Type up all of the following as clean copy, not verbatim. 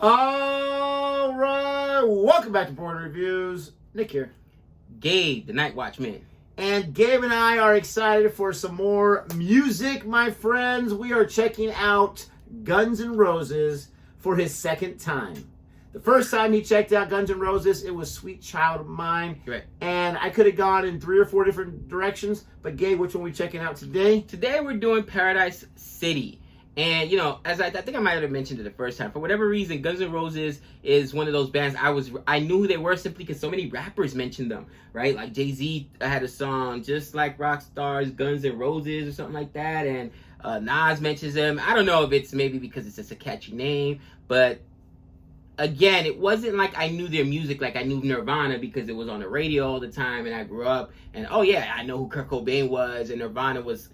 All right, welcome back to Boring Reviews. Nick here. Gabe, the Night Watchman. And Gabe and I are excited for some more music, my friends. We are checking out Guns N' Roses for his second time. The first time he checked out Guns N' Roses, it was Sweet Child of Mine. Right. And I could have gone in 3 or 4 different directions. But Gabe, which one are we checking out today? Today we're doing Paradise City. And, you know, as I think I might have mentioned it the first time, for whatever reason, Guns N' Roses is one of those bands I knew who they were simply because so many rappers mentioned them, right? Like Jay-Z had a song, Just Like Rock Stars, Guns N' Roses or something like that. And Nas mentions them. I don't know if it's maybe because it's just a catchy name, but again, it wasn't like I knew their music like I knew Nirvana because it was on the radio all the time and I grew up and, oh yeah, I know who Kurt Cobain was and Nirvana was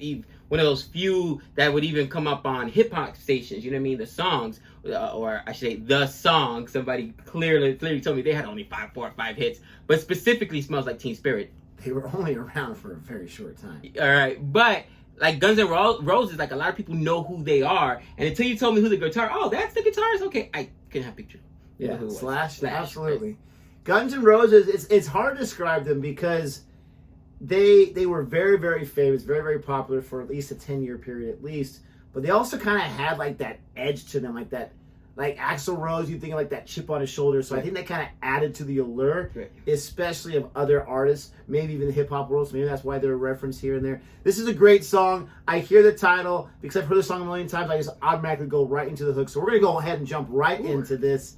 one of those few that would even come up on hip-hop stations, you know what I mean? The songs, or I should say the song, somebody clearly told me they had only 4 or 5 hits, but specifically Smells Like Teen Spirit. They were only around for a very short time. All right, but like Guns N' Roses, like a lot of people know who they are, and until you told me who the guitar, oh, that's the guitarist? Okay, I can have a picture. Yeah, Slash, absolutely. Right. Guns N' Roses, it's hard to describe them because they were very, very famous, very, very popular for at least a 10-year period at least. But they also kind of had like that edge to them, like Axl Rose, you think of like that chip on his shoulder. So I think that kind of added to the allure, especially of other artists, maybe even the hip-hop world. So maybe that's why they're referenced here and there. This is a great song. I hear the title, because I've heard the song a million times, I just automatically go right into the hook. So we're going to go ahead and jump right into this.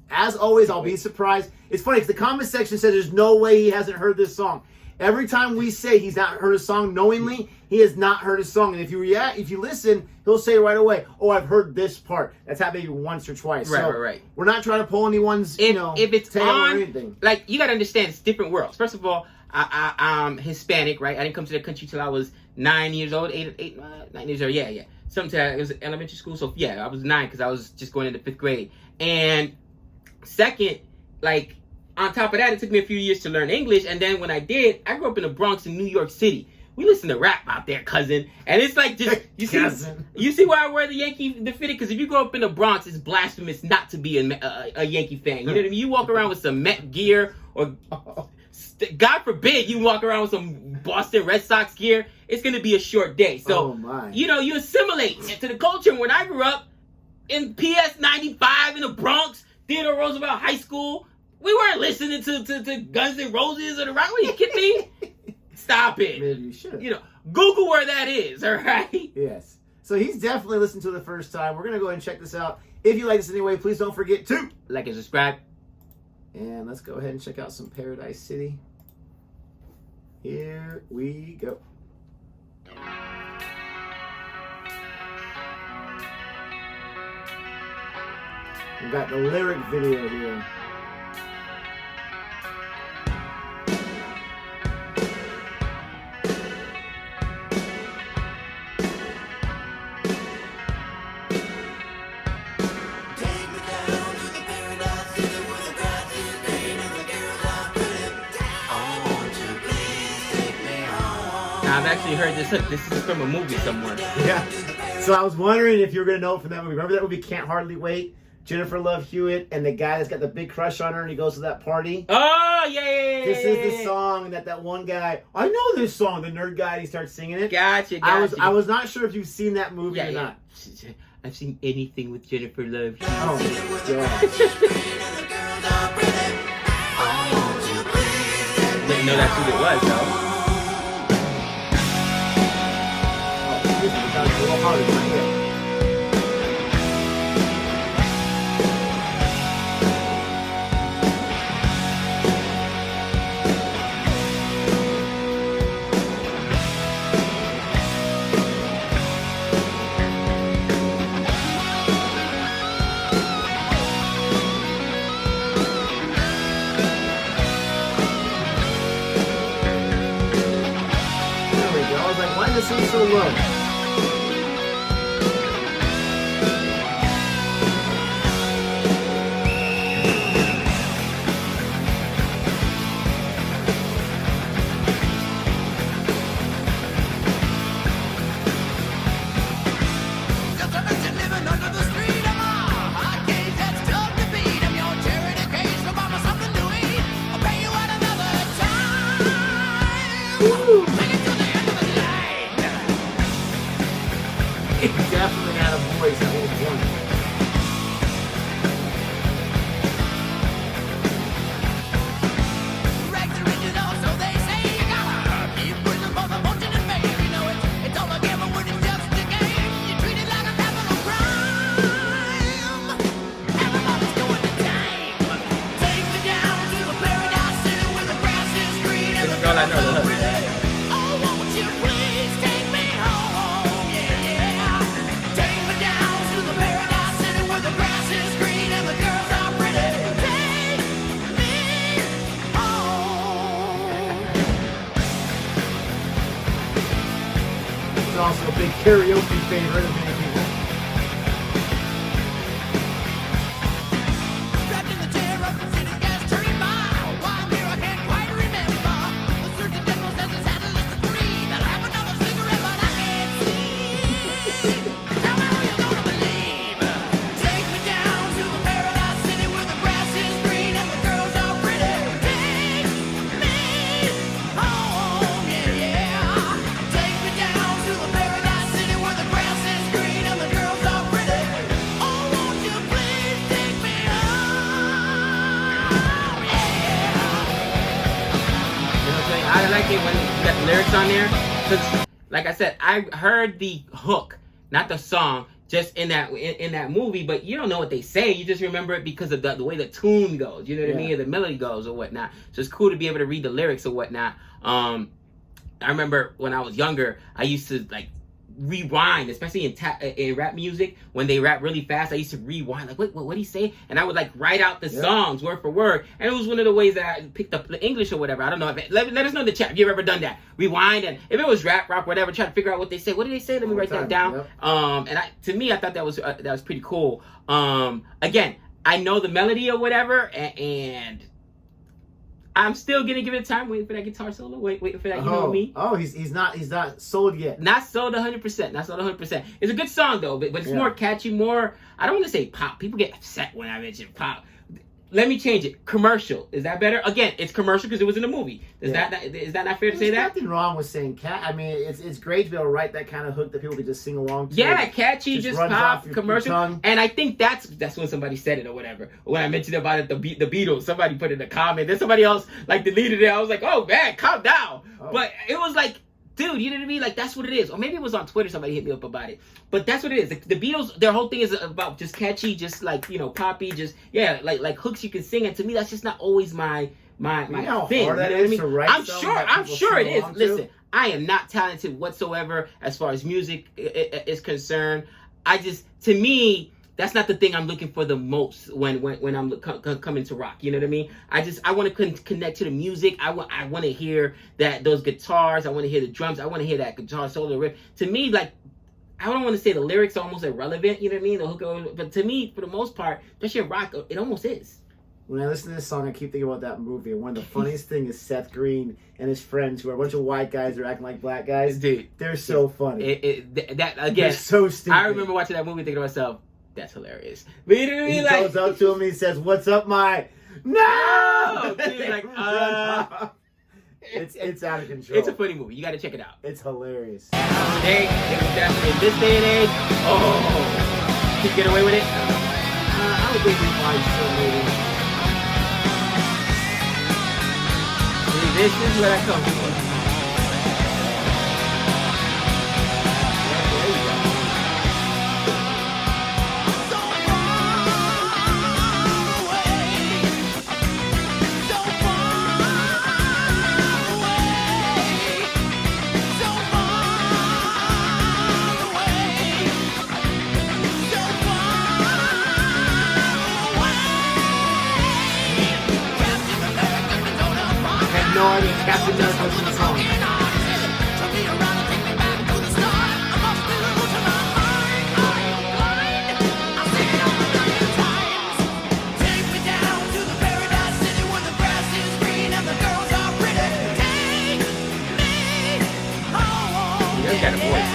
As always, I'll be surprised. It's funny because the comment section says there's no way he hasn't heard this song. Every time we say he's not heard a song knowingly, he has not heard a song. And if you listen, he'll say right away, "Oh, I've heard this part." That's happened maybe once or twice. Right. We're not trying to pull anyone's, if it's tail on, or anything. Like you gotta understand, it's different worlds. First of all, I'm Hispanic, right? I didn't come to the country till I was 9 years old, 9 years old. Yeah. Sometime it was elementary school, so yeah, I was 9 because I was just going into 5th grade. And second, like on top of that, it took me a few years to learn English, and then when I did, I grew up in the Bronx in New York City. We listen to rap out there, cousin, and it's like just you see why I wear the Yankee fitted? Because if you grow up in the Bronx, it's blasphemous not to be a Yankee fan. You know what I mean? You walk around with some Met gear, or God forbid you walk around with some Boston Red Sox gear, it's gonna be a short day. So you assimilate to the culture. When I grew up in PS 95 in the Bronx, Theodore Roosevelt High School, we weren't listening to Guns N' Roses or the rock. Are you kidding me? Stop it. Maybe you should. Google where that is, all right? Yes. So he's definitely listened to it the first time. We're going to go ahead and check this out. If you like this anyway, please don't forget to like and subscribe. And let's go ahead and check out some Paradise City. Here we go. We've got the lyric video here. I've actually heard this hook. This is from a movie somewhere. Yeah. So I was wondering if you were going to know it from that movie. Remember that movie, Can't Hardly Wait? Jennifer Love Hewitt and the guy that's got the big crush on her and he goes to that party. Oh, yeah. This is the song that one guy, I know this song, the nerd guy, he starts singing it. Gotcha. I was not sure if you've seen that movie or not. I've seen anything with Jennifer Love Hewitt. Oh, my God. Didn't know that's who it was, though. A little harder than I did. There we go. I was like, why does it seem so low? karaoke favorite of many people. Trapped in the chair of the city gas turning mile. While here I can't quite remember. The surgeon general says it's had a list of 3. That I have another cigarette, but I can't see. Tell me who you're gonna believe. Take me down to the paradise city where the grass is green and the girls are pretty. Take me home, yeah, yeah. Take me down to the paradise city where the grass is green and the girls are pretty. Oh, won't you please take me home, yeah. You know what I'm saying? I like it when you got the lyrics on there. Because, like I said, I heard the hook, not the song, just in that movie, but you don't know what they say. You just remember it because of the way the tune goes. You know what I mean? Or the melody goes or whatnot. So it's cool to be able to read the lyrics or whatnot. I remember when I was younger, I used to like rewind, especially in rap music. When they rap really fast, I used to rewind, like, wait, what did he say? And I would like write out the songs word for word. And it was one of the ways that I picked up the English or whatever. I don't know. Let us know in the chat if you've ever done that. Rewind, and if it was rap, rock, whatever, try to figure out what they say. What did they say? Let me write that down. Yep. And to me, I thought that was pretty cool. Again, I know the melody or whatever, and I'm still gonna give it time, waiting for that guitar solo, waiting for that, you know me. Oh, he's not sold yet. Not sold 100%. Not sold 100%. It's a good song though, but it's more catchy, more. I don't want to say pop. People get upset when I mention pop. Let me change it. Commercial. Is that better? Again, it's commercial because it was in a movie. Is that not fair to say that? There's nothing wrong with saying cat. I mean, it's great to be able to write that kind of hook that people can just sing along to. Yeah, catchy, just runs pop, off your commercial. tongue. And I think that's when somebody said it or whatever. When I mentioned about it, the Beatles, somebody put in a comment. Then somebody else like deleted it. I was like, oh man, calm down. Oh. But it was like, dude, you know what I mean? Like, that's what it is. Or maybe it was on Twitter, somebody hit me up about it. But that's what it is. The Beatles, their whole thing is about just catchy, just like, you know, poppy, just, like hooks you can sing. And to me, that's just not always my You know how thing. hard that You know what I is mean? to write I'm something that people sure it sing is. along to? Listen, I am not talented whatsoever as far as music is concerned. To me, that's not the thing I'm looking for the most when I'm coming to rock. You know what I mean? I want to connect to the music. I want to hear those guitars. I want to hear the drums. I want to hear that guitar solo riff. To me, like, I don't want to say the lyrics are almost irrelevant. You know what I mean? The hook, but to me, for the most part, especially in rock, it almost is. When I listen to this song, I keep thinking about that movie. And one of the funniest things is Seth Green and his friends, who are a bunch of white guys who are acting like black guys. Dude, they're so funny. That again, They're so stupid. I remember watching that movie, thinking to myself, that's hilarious. But you know what I mean? He Like, goes up to him and he says, "What's up, my no?" Dude, like, it's out of control. It's a funny movie. You got to check it out. It's hilarious. Today, it was definitely in this day and age. Oh, can you get away with it? I would think we find some maybe. See, this is what I come for. No idea. Captain America was in the song. You got a voice.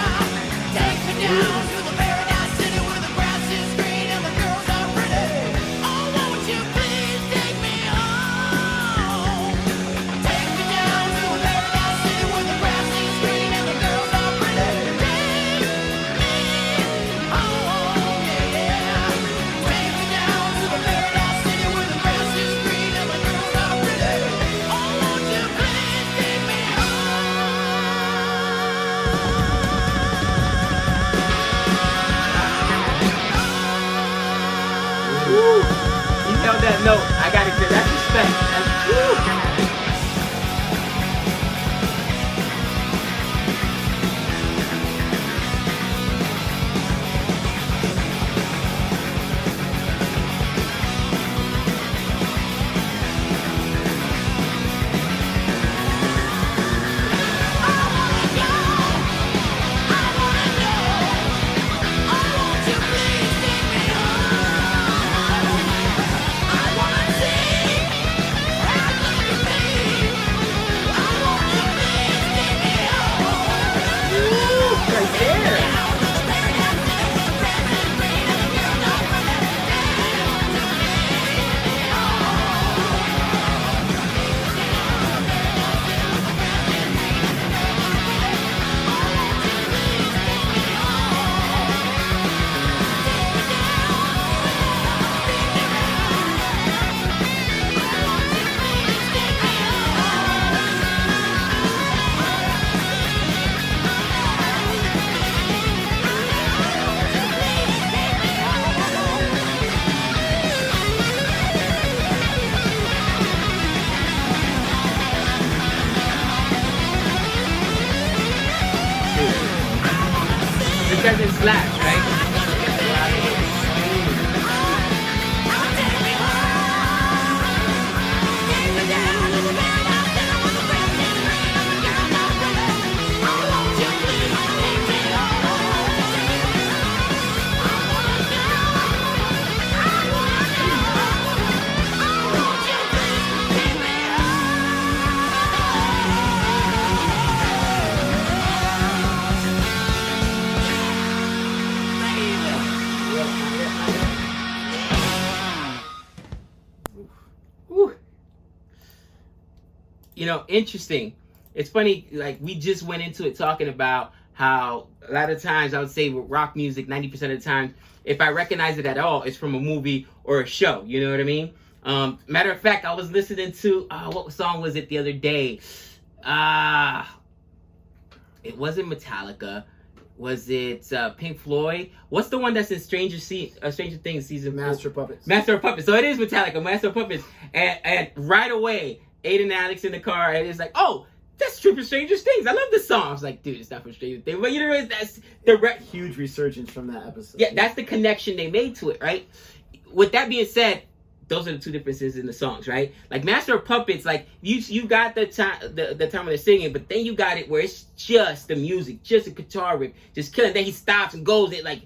You held that note. I gotta give that respect. slaps, right? Whew. You know, interesting. It's funny, like, we just went into it talking about how a lot of times I would say with rock music, 90% of the time, if I recognize it at all, it's from a movie or a show. You know what I mean? Matter of fact, I was listening to, what song was it the other day? It wasn't Metallica. Was it Pink Floyd? What's the one that's in Stranger Things season? Master of Puppets. Master of Puppets. So it is Metallica, Master of Puppets. And right away, Aiden and Alex in the car, and it's like, oh, that's true for Stranger Things. I love this song. I was like, dude, it's not from Stranger Things. But you know, that's the huge resurgence from that episode. Yeah, that's the connection they made to it, right? With that being said, those are the two differences in the songs, right? Like Master of Puppets, like you got the time when they're singing, but then you got it where it's just the music, just a guitar riff, just killing. Then he stops and goes. It like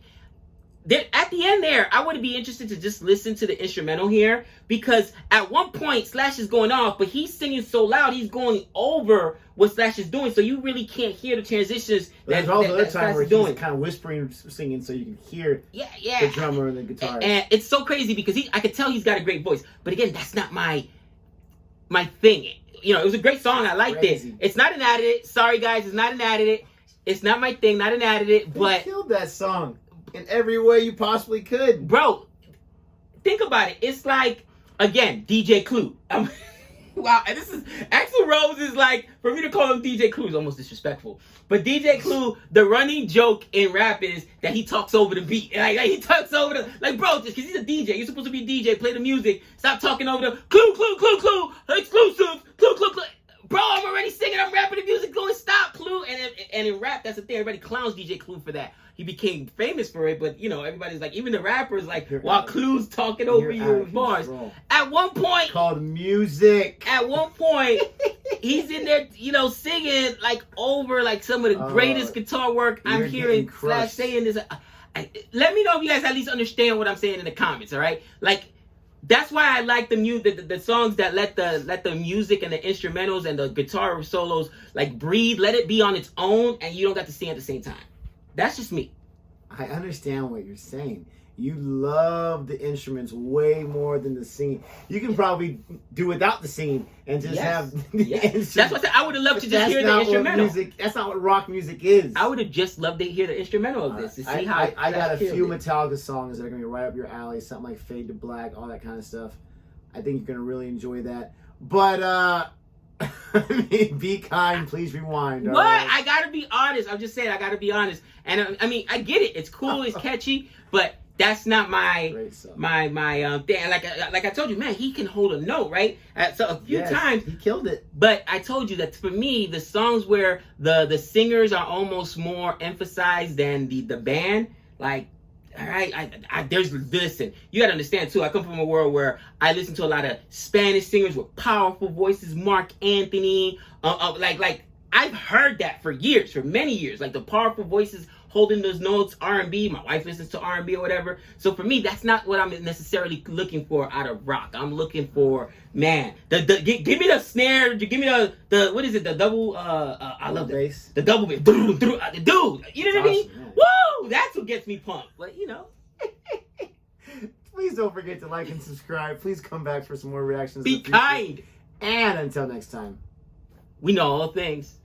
at the end there, I would be interested to just listen to the instrumental here, because at one point Slash is going off, but he's singing so loud, he's going over what Slash is doing, so you really can't hear the transitions. There's also another time where he's kind of whispering, singing, so you can hear the drummer and the guitar. And it's so crazy because I could tell he's got a great voice, but again, that's not my thing. You know, it was a great song. I liked it. It's not an added. Sorry guys, it's not an added. It's not my thing. Not an added. But they killed that song in every way you possibly could, bro. Think about it. It's like, again, DJ Clue. Wow, and this is Axl Rose is like, for me to call him DJ Clue is almost disrespectful. But DJ Clue, the running joke in rap is that he talks over the beat. Like he talks over the, like, bro, just because he's a DJ, you're supposed to be a DJ, play the music, stop talking over the clue, exclusive, clue. Bro, I'm already singing, I'm rapping the music, going stop, Clue. And in rap, that's the thing, everybody clowns DJ Clue for that. He became famous for it, but you know, everybody's like, even the rappers, like, while Clue's talking over your bars. At one point, called music. At one point, he's in there, you know, singing like over like some of the greatest guitar work I'm hearing. Slash saying this. Let me know if you guys at least understand what I'm saying in the comments. All right, like. That's why I like the music, the songs that let the music and the instrumentals and the guitar solos like breathe, let it be on its own, and you don't got to sing at the same time. That's just me. I understand what you're saying. You love the instruments way more than the singing. You can probably do without the singing and just have the instruments. That's what I would have loved to just hear the instrumental. That's not what rock music is. I would have just loved to hear the instrumental of this to see how. I got a few Metallica songs that are going to be right up your alley. Something like Fade to Black, all that kind of stuff. I think you're going to really enjoy that. But I mean, be kind, please rewind. What? Right? I got to be honest. I'm just saying, I got to be honest. And I mean, I get it. It's cool. It's catchy, but. That's not my thing. Like I told you, man, he can hold a note, right? So a few times he killed it. But I told you that for me, the songs where the singers are almost more emphasized than the band, like, all right, listen, you gotta understand too. I come from a world where I listen to a lot of Spanish singers with powerful voices, Mark Anthony, like I've heard that for years, for many years, like the powerful voices. Holding those notes, R&B. My wife listens to R&B or whatever. So for me, that's not what I'm necessarily looking for out of rock. I'm looking for, man, give me the snare. Give me the what is it? The double. I love the bass. The double bass. Dude, you know what I mean? Awesome, woo! That's what gets me pumped. But you know. Please don't forget to like and subscribe. Please come back for some more reactions. Be kind. And until next time, we know all things.